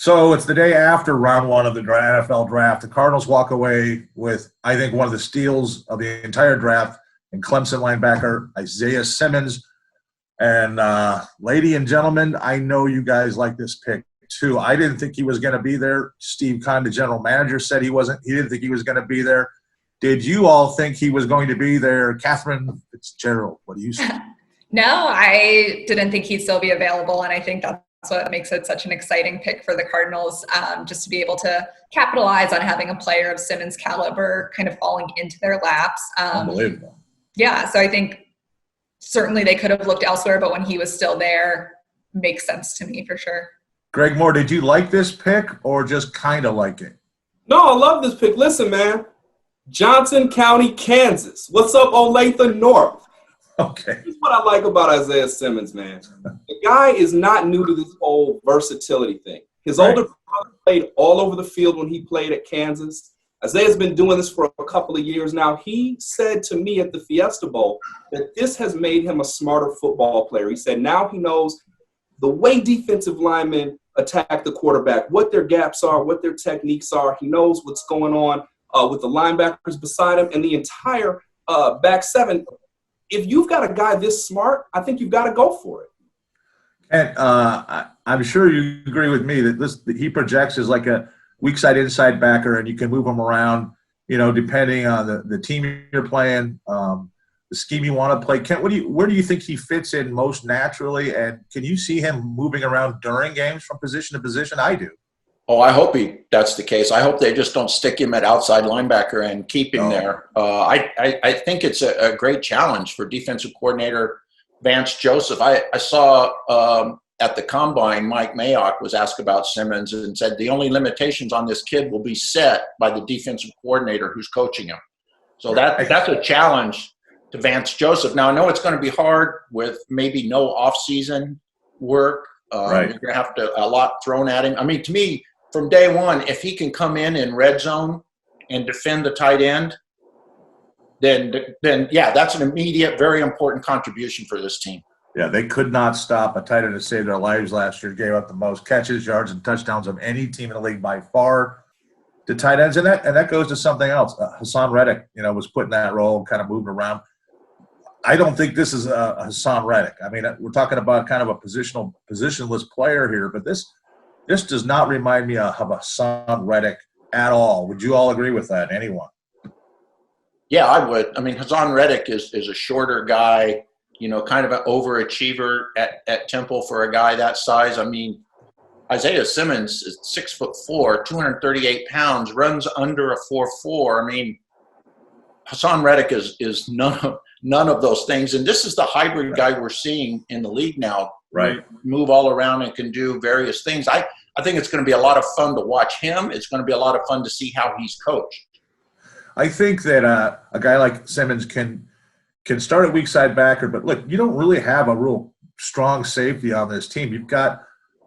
So it's the day after round one of the NFL draft. The Cardinals walk away with, I think, one of the steals of the entire draft in Clemson linebacker Isaiah Simmons. And lady and gentlemen, I know you guys like this pick too. I didn't think he was going to be there. Steve Kahn, the general manager, said he didn't think he was going to be there. Did you all think he was going to be there? Catherine Fitzgerald, what do you say? No, I didn't think he'd still be available, and I think that's what makes it such an exciting pick for the Cardinals, just to be able to capitalize on having a player of Simmons' caliber kind of falling into their laps. Unbelievable. Yeah, so I think certainly they could have looked elsewhere, but when he was still there, makes sense to me for sure. Greg Moore, did you like this pick or just kind of like it? No, I love this pick. Listen, man, Johnson County, Kansas. What's up, Olathe North? Okay. Here's what I like about Isaiah Simmons, man. The guy is not new to this whole versatility thing. His older brother played all over the field when he played at Kansas. Isaiah's been doing this for a couple of years now. He said to me at the Fiesta Bowl that this has made him a smarter football player. He said now he knows the way defensive linemen attack the quarterback, what their gaps are, what their techniques are. He knows what's going on with the linebackers beside him and the entire back seven. If you've got a guy this smart, I think you've got to go for it. And I'm sure you agree with me that he projects as like a weak side inside backer, and you can move him around, depending on the team you're playing, the scheme you want to play. Kent, where do you think he fits in most naturally, and can you see him moving around during games from position to position? I do. Oh, I hope that's the case. I hope they just don't stick him at outside linebacker and keep him there. I think it's a great challenge for defensive coordinator Vance Joseph. I saw at the Combine, Mike Mayock was asked about Simmons and said the only limitations on this kid will be set by the defensive coordinator who's coaching him. So that's a challenge to Vance Joseph. Now, I know it's going to be hard with maybe no off-season work. You're going to have a lot thrown at him. I mean, to me, from day one, if he can come in red zone and defend the tight end, then yeah, that's an immediate, very important contribution for this team. Yeah, they could not stop a tight end to save their lives last year. Gave up the most catches, yards, and touchdowns of any team in the league by far to tight ends. And that goes to something else. Hassan Reddick, was put in that role, kind of moved around. I don't think this is a Hassan Reddick. I mean, we're talking about kind of a positionless player here, but this does not remind me of Hassan Reddick at all. Would you all agree with that? Anyone? Yeah, I would. I mean, Hassan Reddick is a shorter guy, kind of an overachiever at Temple for a guy that size. I mean, Isaiah Simmons is 6'4", 238 pounds, runs under a 4.4. I mean, Hassan Reddick is none of those things. And this is the hybrid guy we're seeing in the league now. Right. Move all around and can do various things. I think it's going to be a lot of fun to watch him. It's going to be a lot of fun to see how he's coached. I think that a guy like Simmons can start at weak side backer, but look, you don't really have a real strong safety on this team. You've got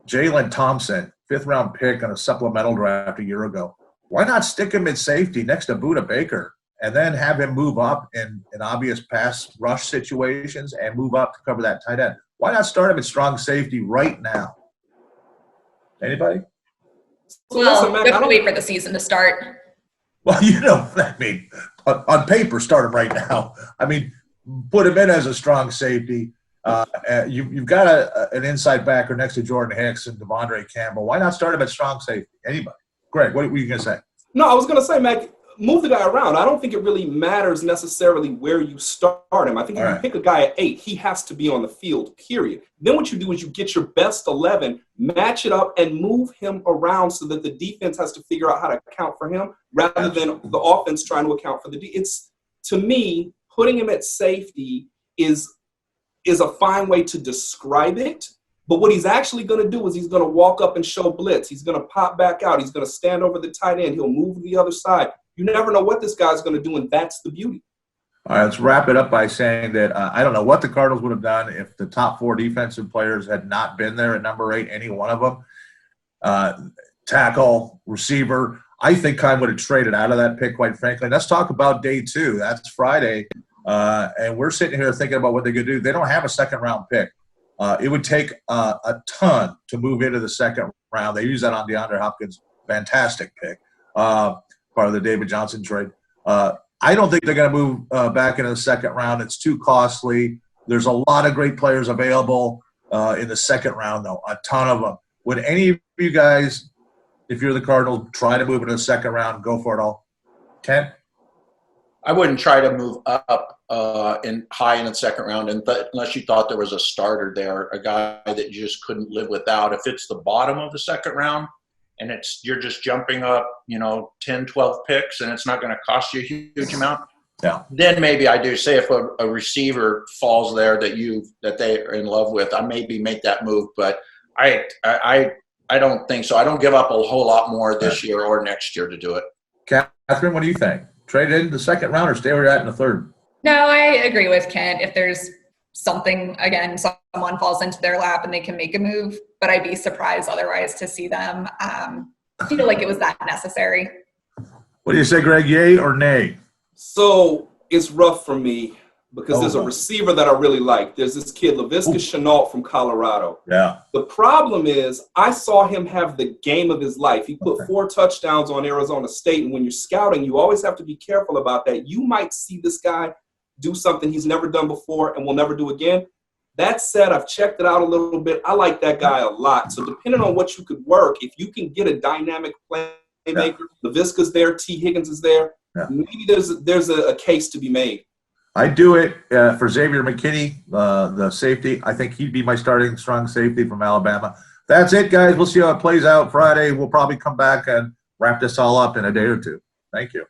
Jalen Thompson, 5th-round pick on a supplemental draft a year ago. Why not stick him at safety next to Budda Baker and then have him move up in obvious pass rush situations and move up to cover that tight end? Why not start him at strong safety right now? Anybody? Well, we have to wait for the season to start. Well, I mean, on paper, start him right now. I mean, put him in as a strong safety. You've got an inside backer next to Jordan Hicks and Devondre Campbell. Why not start him at strong safety? Anybody? Greg, what were you going to say? No, I was going to say, Mac, move the guy around. I don't think it really matters necessarily where you start him. I think if you pick a guy at 8, he has to be on the field, period. Then what you do is you get your best 11, match it up, and move him around so that the defense has to figure out how to account for him rather than the offense trying to account for the defense. To me, putting him at safety is a fine way to describe it. But what he's actually going to do is he's going to walk up and show blitz. He's going to pop back out. He's going to stand over the tight end. He'll move to the other side. You never know what this guy's going to do, and that's the beauty. All right, let's wrap it up by saying that I don't know what the Cardinals would have done if the top 4 defensive players had not been there at number 8, any one of them. Tackle, receiver. I think Kyle would have traded out of that pick, quite frankly. Let's talk about day 2. That's Friday. And we're sitting here thinking about what they could do. They don't have a second-round pick. It would take a ton to move into the second round. They use that on DeAndre Hopkins. Fantastic pick. Part of the David Johnson trade. I don't think they're going to move back into the second round. It's too costly. There's a lot of great players available in the second round, though, a ton of them. Would any of you guys, if you're the Cardinals, try to move into the second round? Go for it all. Ken? I wouldn't try to move up high in the second round unless you thought there was a starter there, a guy that you just couldn't live without. If it's the bottom of the second round and you're just jumping up, 10, 12 picks and it's not going to cost you a huge amount, then maybe I do. Say if a receiver falls there that they are in love with, I maybe make that move. But I don't think so. I don't give up a whole lot more this year or next year to do it. Catherine, what do you think? Trade it in the second round or stay where you're at in the third? No, I agree with Kent. If there's something, again, someone falls into their lap and they can make a move, but I'd be surprised otherwise to see them feel like it was that necessary. What do you say, Greg? Yay or nay? So it's rough for me because there's a receiver that I really like. There's this kid, Laviska Shenault from Colorado. Yeah. The problem is I saw him have the game of his life. He put 4 touchdowns on Arizona State, and when you're scouting, you always have to be careful about that. You might see this guy do something he's never done before and will never do again. That said, I've checked it out a little bit. I like that guy a lot. So depending on what you could work, if you can get a dynamic playmaker, Laviska's there, T. Higgins is there, maybe there's a case to be made. I do it for Xavier McKinney, the safety. I think he'd be my starting strong safety from Alabama. That's it, guys. We'll see how it plays out Friday. We'll probably come back and wrap this all up in a day or two. Thank you.